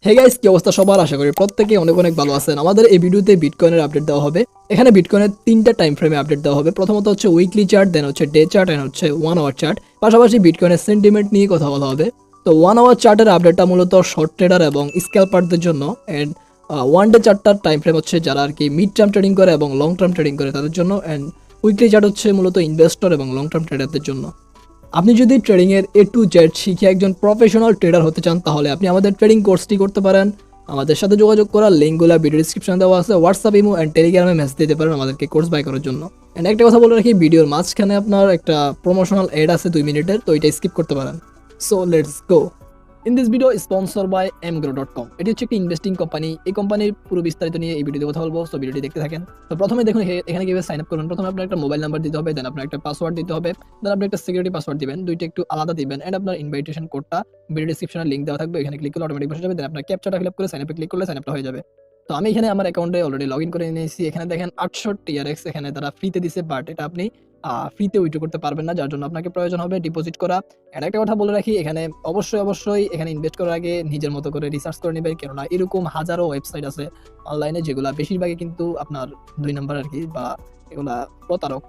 Hey guys, কি অবস্থা সবার? আশা করি প্রত্যেকে অনেক অনেক ভালো আছেন। আমাদের এই ভিডিওতে বিটকয়েনের আপডেট দেওয়া হবে। এখানে বিটকয়েনের তিনটা টাইম ফ্রেমে আপডেট দেওয়া হবে। প্রথমত হচ্ছে উইকলি চার্ট, দেন হচ্ছে ডে চার্ট, এন্ড হচ্ছে 1 আওয়ার চার্ট। পাশাপাশি বিটকয়েনের সেন্টিমেন্ট নিয়ে কথা বলা হবে। তো 1 আওয়ার চার্টের আপডেটটা মূলত শর্ট ট্রেডার এবং স্ক্যালপারদের জন্য, এন্ড 1 ডে চার্টটার টাইম ফ্রেম হচ্ছে যারা আর কি মিড টার্ম ট্রেডিং করে এবং লং টার্ম ট্রেডিং করে তাদের জন্য, এন্ড উইকলি চার্ট হচ্ছে মূলত ইনভেস্টর এবং লং টার্ম ট্রেডারদের জন্য। আপনি যদি ট্রেডিংয়ের A to Z শিখে একজন প্রফেশনাল ট্রেডার হতে চান তাহলে আপনি আমাদের ট্রেডিং কোর্সটি করতে পারেন। আমাদের সাথে যোগাযোগ করার লিঙ্কগুলো ভিডিও ডিসক্রিপশনে দেওয়া আছে। হোয়াটসঅ্যাপ, ইমো অ্যান্ড টেলিগ্রামে মেসেজ দিতে পারেন আমাদেরকে কোর্স বাই করার জন্য। অ্যান্ড একটা কথা বলে রাখি, ভিডিওর মাঝখানে আপনার একটা প্রমোশনাল অ্যাড আছে 2 মিনিটের, তো এটা স্কিপ করতে পারেন। So let's go. In this video sponsor by mgrow.com। এটি হচ্ছে একটি ইনভেস্টিং কোম্পানি। এই কোম্পানির পুরো বিস্তারিত নিয়ে এই ভিডিওতে কথা বলবো, সো ভিডিওটি দেখতে থাকেন। তো প্রথমে দেখুন এখানে কিভাবে সাইন আপ করবেন। প্রথমে আপনার একটা মোবাইল নাম্বার দিতে হবে, দেন আপনার একটা পাসওয়ার্ড দিতে হবে, দেন আপনি একটা সিকিউরিটি পাসওয়ার্ড দিবেন, দুইটা একটু আলাদা দিবেন, এন্ড আপনার ইনভাইটেশন কোডটা ভিডিও ডিসক্রিপশনে লিংক দেওয়া থাকবে, এখানে ক্লিক করলে অটোমেটিক বসে যাবে। দেন আপনার ক্যাপচাটা ফিল আপ করে সাইন আপে ক্লিক করলে সাইন আপটা হয়ে যাবে। তো আমি এখানে আমার অ্যাকাউন্টে অলরেডি লগ ইন করে নিয়েছি। এখানে দেখেন 800 টিআরএক্স এখানে তারা ফ্রিতে দিছে, বাট এটা আপনি ফ্রিতে উইথড্র করতে পারবেন না, যার জন্য আপনাকে প্রয়োজন হবে ডিপোজিট করা। আর একটা কথা বলে রাখি, এখানে অবশ্যই এখানে ইনভেস্ট করার আগে নিজের মতো করে রিসার্চ করে নেবেন, কেননা এরকম হাজারো ওয়েবসাইট আছে অনলাইনে যেগুলা বেশিরভাগই কিন্তু আপনার 2 নম্বর আর কি, বা এগুলা প্রতারক।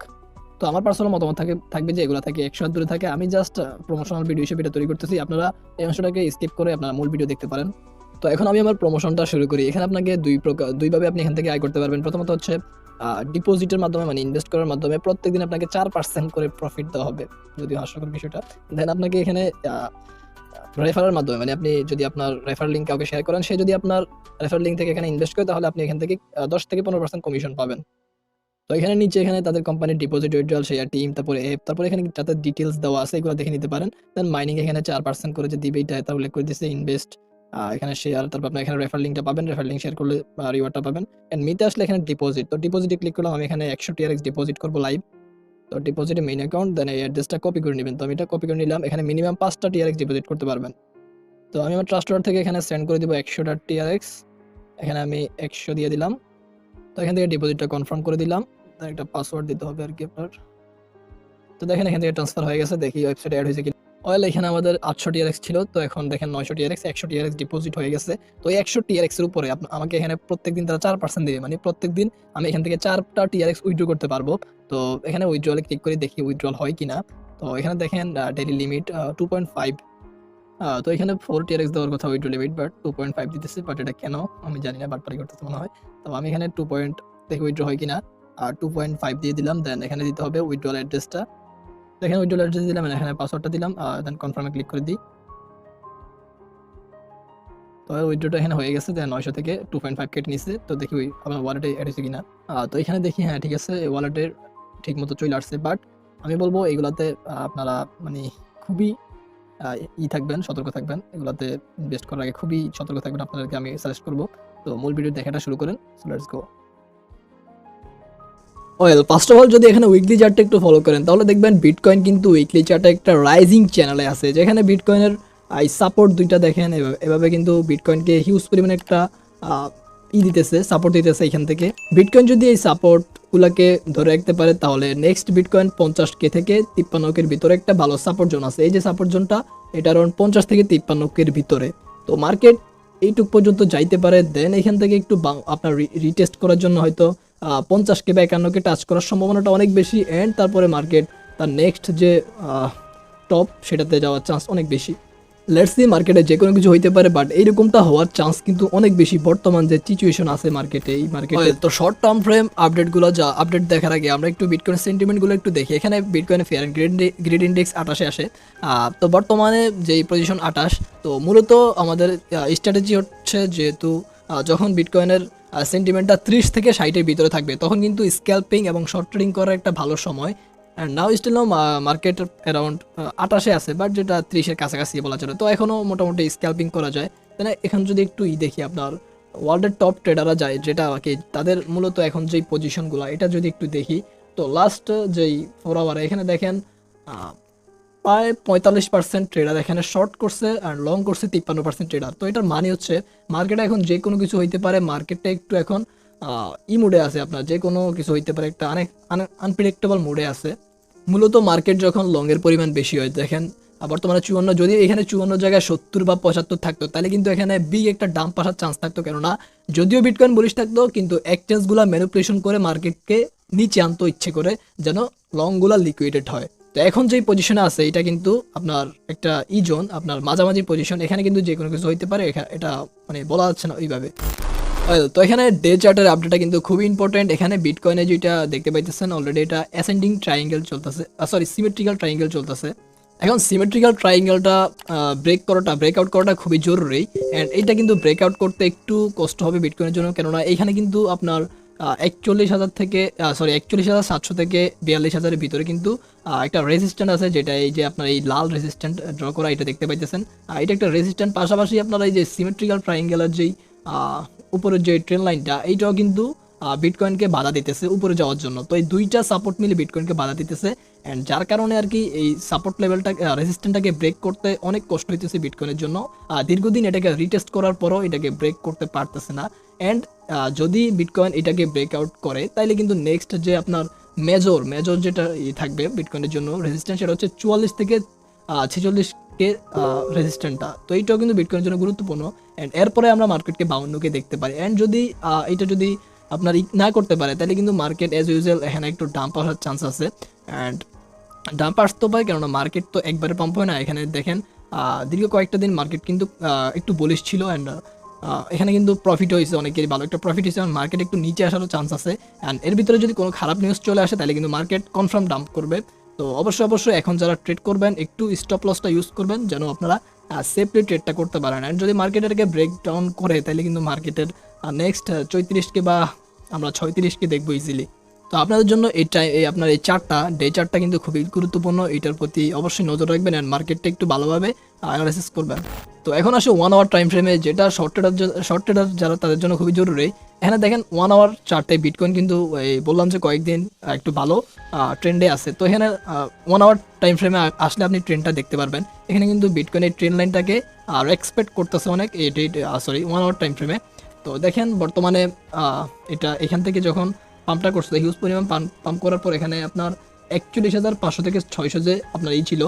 তো আমার পার্সোনাল মতামত থাকবে যে এগুলো থেকে 100 হাত দূরে থাকে। আমি জাস্ট প্রমোশনাল ভিডিও হিসেবে এটা তৈরি করতেছি। আপনারা এই অংশটাকে স্কিপ করে আপনারা মূল ভিডিও দেখতে পারেন। তো এখন আমি আমার প্রমোশনটা শুরু করি। এখানে আপনাকে দুইভাবে আপনি এখান থেকে আয় করতে পারবেন। প্রথমত হচ্ছে ডিপোজিটের মাধ্যমে, মানে ইনভেস্ট করার মাধ্যমে প্রত্যেকদিন আপনাকে 4% করে প্রফিট দেওয়া হবে, যদিও হাস্যকর বিষয়টা। দেন আপনাকে এখানে রেফারের মাধ্যমে, মানে আপনি যদি আপনার রেফার লিঙ্ক কাউকে শেয়ার করেন, সে যদি আপনার রেফার লিঙ্ক থেকে এখানে ইনভেস্ট করে, তাহলে আপনি এখান থেকে 10 থেকে 15% কমিশন পাবেন। তো এখানে নিচে এখানে তাদের কোম্পানির ডিপোজিট উইথড্রল, শেয়ার টিম, তারপরে অ্যাপ, তারপরে এখানে যাতে ডিটেলস দেওয়া আছে এগুলো দেখে নিতে পারেন। দেন মাইনিং এখানে 4% করে যে দিবে এটা তার উল্লেখ করে দিচ্ছে। ইনভেস্ট, এখানে শেয়ার, তারপর আপনি এখানে রেফার লিঙ্কটা পাবেন, রেফার লিঙ্ক শেয়ার করলে রিওয়ার্ডটা পাবেন। এন্ড মিতে আসলে এখানে ডিপোজিট, তো ডিপোজিটে ক্লিক করলাম। আমি এখানে 100 টিআরএক্স ডিপোজিট করবো লাইভ। তো ডিপোজিটে মেইন অ্যাকাউন্ট, দেন এই অ্যাড্রেসটা কপি করে নেবেন। তো আমি এটা কপি করে নিলাম। এখানে মিনিমাম 5টা টিআরএক্স ডিপোজিট করতে পারবেন। তো আমি আমার ট্রাস্ট ওয়ালেট থেকে এখানে সেন্ড করে দিব 100টা টিআরএক্স। এখানে আমি 100 দিয়ে দিলাম। তো এখান থেকে ডিপোজিটটা কনফার্ম করে দিলাম। দেন একটা পাসওয়ার্ড দিতে হবে আর কি আপনার। তো দেখেন এখান থেকে ট্রান্সফার হয়ে গেছে, দেখি ওয়েবসাইটে অ্যাড হয়েছে কি। অয়েল এখানে আমাদের 800 টিআরএক্স ছিল, তো এখন দেখেন 900 টিআরএক্স, 100 টিআরএক্স ডিপোজিট হয়ে গেছে। তো এই 100 টিআরএক্স এর উপরে আমাকে এখানে প্রত্যেকদিন তারা 4% দিবে, মানে প্রত্যেকদিন আমি এখান থেকে 4টা টিআরএক্স উইথড্র করতে পারবো। তো এখানে উইথড্রলে ক্লিক করে দেখি উইথড্রল হয় কিনা। তো এখানে দেখেন ডেইলি লিমিট 2.5। তো এখানে 4 টিআরএক্স দেওয়ার কথা উইথড্র লিমিট, বাট 2.5 দিতেছে। বাট এটা কেন আমি জানি না, বাটপারি করতেছে মনে হয়। তো আমি এখানে 2 পয়েন্ট দেখে উইথড্র হয় কিনা, 2.5 দিয়ে দিলাম। দেন এখানে দিতে হবে উইথড্রল অ্যাড্রেসটা। দেখেন উইথড্রল অ্যাড্রেস দিলাম, এখানে পাসওয়ার্ডটা দিলাম, দেন কনফার্মে ক্লিক করে দিই। তো উইথড্রটা এখানে হয়ে গেছে। দেন 900 থেকে 2.5 কেটে নিচ্ছে। তো দেখি আমার ওয়ালেটে অ্যাড হয়েছে কিনা। তো এখানে দেখি হ্যাঁ ঠিক আছে, ওয়ালেটের ঠিক মতো চলে আসছে। বাট আমি বলবো এগুলাতে আপনারা মানে খুবই থাকবেন, সতর্ক থাকবেন। এগুলাতে ইনভেস্ট করার আগে খুবই সতর্ক থাকবেন, আপনাদেরকে আমি সাজেস্ট করবো। তো মূল ভিডিও দেখাটা শুরু করেন। So let's go. Well, first of all যদি এখানে উইকলি চার্টটা একটু ফলো করেন তাহলে দেখবেন বিটকয়েন কিন্তু উইকলি চার্টে একটা রাইজিং চ্যানেলে আছে, যেখানে বিটকয়েনের এই সাপোর্ট দুইটা দেখেন এভাবে কিন্তু বিটকয়েনকে হিউজ পরিমাণে একটা দিতেছে, সাপোর্ট দিতেছে। এখান থেকে বিটকয়েন যদি এই সাপোর্টগুলোকে ধরে রাখতে পারে তাহলে নেক্সট বিটকয়েন 50K থেকে 53K ভিতরে একটা ভালো সাপোর্ট জোন আছে। এই যে সাপোর্ট জোনটা, এটা অ্যারাউন্ড 50 থেকে 53K ভিতরে। তো মার্কেট এইটুক পর্যন্ত যাইতে পারে। দেন এখান থেকে একটু আপনার রিটেস্ট করার জন্য হয়তো 50K বা 51K টাচ করার সম্ভাবনাটা অনেক বেশি। অ্যান্ড তারপরে মার্কেট তার নেক্সট যে টপ সেটাতে যাওয়ার চান্স অনেক বেশি। লেটস সি, মার্কেটে যে কোনো কিছু হইতে পারে, বাট এইরকমটা হওয়ার চান্স কিন্তু অনেক বেশি বর্তমান যে সিচুয়েশন আছে মার্কেটে, এই মার্কেটে। তো শর্ট টার্ম ফ্রেম আপডেটগুলো আপডেট দেখার আগে আমরা একটু বিটকয়েন সেন্টিমেন্টগুলো একটু দেখি। এখানে বিটকয়েনের ফেয়ার অ্যান্ড গ্রিড ইন্ডেক্স 28-এ আসে। তো বর্তমানে যেই পজিশন 28। তো মূলত আমাদের স্ট্র্যাটেজি হচ্ছে, যেহেতু যখন বিটকয়েনের সেন্টিমেন্টটা 30 থেকে 60-এর ভিতরে থাকবে তখন কিন্তু স্ক্যাল্পিং এবং শর্ট ট্রেডিং করার একটা ভালো সময়। And now still now market around 28-এ আছে, বাট যেটা 30-এর কাছাকাছি বলা চলে। তো এখনও মোটামুটি স্ক্যাল্পিং করা যায়। তাই না? এখন যদি একটু দেখি আপনার ওয়ার্ল্ডের টপ ট্রেডাররা যায়, যেটা আর কি তাদের মূলত এখন যেই পজিশনগুলো, এটা যদি একটু দেখি, তো লাস্ট যেই 4 আওয়ারে এখানে দেখেন প্রায় 45% ট্রেডার এখানে শর্ট করছে আর লং করছে 53% ট্রেডার। তো এটার মানে হচ্ছে মার্কেটে এখন যে কোনো কিছু হইতে পারে। মার্কেটটা একটু এখন মুডে আছে, আপনার যে কোনো কিছু হইতে পারে, একটা আনপ্রেডিক্টেবল মুডে আছে। মূলত মার্কেট যখন লংয়ের পরিমাণ বেশি হয়, দেখেন বর্তমানে 54, যদি এখানে 54 জায়গায় 70 বা 75 থাকতো তাহলে কিন্তু এখানে বিগ একটা ডাম্প আসার চান্স থাকতো, কেননা যদিও বিটকয়েন বুলিশ থাকতো কিন্তু এক্সচেঞ্জগুলো ম্যানিপুলেশন করে মার্কেটকে নিচে আনতো ইচ্ছে করে, যেন লংগুলা লিকুইডেড হয়। তো এখন যেই পজিশনে আছে এটা কিন্তু আপনার একটা জোন, আপনার মাঝামাঝি পজিশন, এখানে কিন্তু যে কোনো কিছু হইতে পারে, এটা মানে বলা যাচ্ছে না ওইভাবে। তো এখানে ডে চার্টের আপডেটটা কিন্তু খুবই ইম্পর্টেন্ট। এখানে বিটকয়েনে যেটা দেখতে পাইতেছেন অলরেডি এটা অ্যাসেন্ডিং ট্রায়াঙ্গেল চলতেছে, সরি সিমেট্রিক্যাল ট্রায়াঙ্গেল চলতেছে। এখন সিমেট্রিক্যাল ট্রায়াঙ্গেলটা ব্রেকআউট করাটা খুবই জরুরি, অ্যান্ড এটা কিন্তু ব্রেকআউট করতে একটু কষ্ট হবে বিটকয়েনের জন্য, কেননা এখানে কিন্তু আপনার 41,000 থেকে 41,700 থেকে 42,000-এর ভিতরে কিন্তু একটা রেজিস্ট্যান্ট আছে, যেটা এই যে আপনার এই লাল রেজিস্ট্যান্ট ড্র করা এটা দেখতে পাইতেছেন। এটা একটা রেজিস্ট্যান্ট, পাশাপাশি আপনারা এই যে সিমেট্রিক্যাল ট্রায়াঙ্গেলের যেই উপরের যে ট্রেন লাইনটা, এইটাও কিন্তু বিটকয়েনকে বাধা দিতেছে উপরে যাওয়ার জন্য। তো এই দুইটা সাপোর্ট মিলে বিটকয়েনকে বাধা দিতেছে, অ্যান্ড যার কারণে আর কি এই সাপোর্ট লেভেলটা রেজিস্ট্যান্টটাকে ব্রেক করতে অনেক কষ্ট হইতেছে বিটকয়েনের জন্য। দীর্ঘদিন এটাকে রিটেস্ট করার পরও এটাকে ব্রেক করতে পারতেছে না, অ্যান্ড যদি বিটকয়েন এটাকে ব্রেকআউট করে তাহলে কিন্তু নেক্সট যে আপনার মেজর যেটা থাকবে বিটকয়েনের জন্য রেজিস্ট্যান্স, সেটা হচ্ছে 44 থেকে 46 রেজিস্ট্যান্টটা। তো এইটাও কিন্তু বিটকয়েনের জন্য গুরুত্বপূর্ণ, অ্যান্ড এরপরে আমরা মার্কেটকে 52কে দেখতে পারি। অ্যান্ড যদি এটা যদি আপনার না করতে পারে তাহলে কিন্তু মার্কেট অ্যাজ ইউজুয়াল এখানে একটু ডাম্প আসার চান্স আছে, অ্যান্ড ডাম্প আসতে পারে কেননা মার্কেট তো একবারে পাম্প হয় না। এখানে দেখেন দীর্ঘ কয়েকটা দিন মার্কেট কিন্তু একটু বলিশ ছিল, অ্যান্ড এখানে কিন্তু প্রফিট হয়েছে, অনেকেরই ভালো একটা প্রফিট হয়েছে, এবং মার্কেট একটু নিচে আসারও চান্স আছে। অ্যান্ড এর ভিতরে যদি কোনো খারাপ নিউজ চলে আসে তাহলে কিন্তু মার্কেট কনফার্ম ডাম্প করবে। তো অবশ্যই এখন যারা ট্রেড করবেন একটু স্টপ লসটা ইউজ করবেন, যেন আপনারা সেফলি ট্রেডটা করতে পারেন। অ্যান্ড যদি মার্কেটেরকে ব্রেক ডাউন করে তাহলে কিন্তু মার্কেটের নেক্সট 34কে বা আমরা 36কে দেখবো ইজিলি। তো আপনাদের জন্য এই আপনার এই চার্টটা, ডে চার্টটা কিন্তু খুবই গুরুত্বপূর্ণ, এটার প্রতি অবশ্যই নজর রাখবেন অ্যান্ড মার্কেটটা একটু ভালোভাবে অ্যানালাইসিস করবেন। তো এখন আসে 1 আওয়ার টাইম ফ্রেমে, যেটা শর্ট ট্রেডার যারা তাদের জন্য খুবই জরুরি। এখানে দেখেন 1 আওয়ার চার্টে বিটকয়েন কিন্তু এই বললাম যে কয়েকদিন একটু ভালো ট্রেন্ডে আছে। তো এখানে 1 আওয়ার টাইম ফ্রেমে আসলে আপনি ট্রেন্ডটা দেখতে পারবেন। এখানে কিন্তু বিটকয়েনের ট্রেন্ড লাইনটাকে এক্সপেক্ট করতেছে অনেক এই 1 আওয়ার টাইম ফ্রেমে। তো দেখেন বর্তমানে এটা এখান থেকে যখন পাম্পটা করছে হিউজ পরিমাণ পাম্প করার পর এখানে আপনার 41,500 থেকে 600 যে আপনার এই ছিল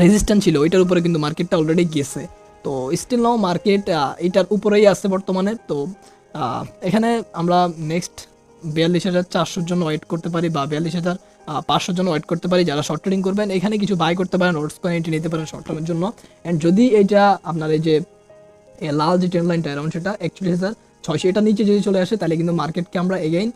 রেজিস্ট্যান্স ছিল, ওইটার উপরে কিন্তু মার্কেটটা অলরেডি গেছে। তো স্টিল নাও মার্কেট এইটার উপরেই আছে বর্তমানে। তো এখানে আমরা নেক্সট 42,400 জন্য ওয়েট করতে পারি, বা 42,500 জন্য ওয়েট করতে পারি। যারা শর্ট ট্রেডিং করবেন এখানে কিছু বাই করতে পারেন, নোটস কয়েন এটি নিতে পারেন শর্ট টার্মের জন্য। অ্যান্ড যদি এইটা আপনার এই যে লাল যে ট্রেন্ড লাইনটা অ্যারাউন্ড সেটা 41,600 এটা নিচে যদি চলে আসে তাহলে কিন্তু মার্কেটকে আমরা এগেইন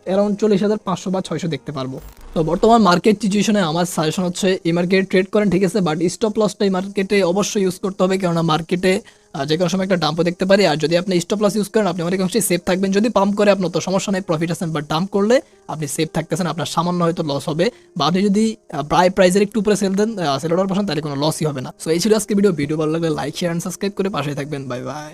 অ্যারাউন্ড 40,500 বা 600 দেখতে পারবো। তো বর্তমান মার্কেট সিচুয়েশনে আমার সাজেশন হচ্ছে এই মার্কেটে ট্রেড করেন, ঠিক আছে, বাট স্টপ লসটা এই মার্কেটে অবশ্যই ইউজ করতে হবে, কেননা মার্কেটে যে কোনো সময় একটা ডাম্পও দেখতে পারি। আর যদি আপনি স্টপ লস ইউজ করেন আপনি অনেক অংশেই সেফ থাকবেন। যদি পাম্প করে আপনার তো সমস্যা নেই, প্রফিট আছেন, বাট ডাম্প করলে আপনি সেফ থাকতেছেন, আপনার সামান্য হয়তো লস হবে। বা আপনি যদি প্রাইজের একটু উপরে সেল অর্ডার পাচ্ছেন তাহলে কোনো লসই হবে না। সো এই ছিল আজকে ভিডিও ভালো লাগলে লাইক শেয়ার অ্যান্ড সাবস্ক্রাইব করে পাশে থাকবেন। Bye bye.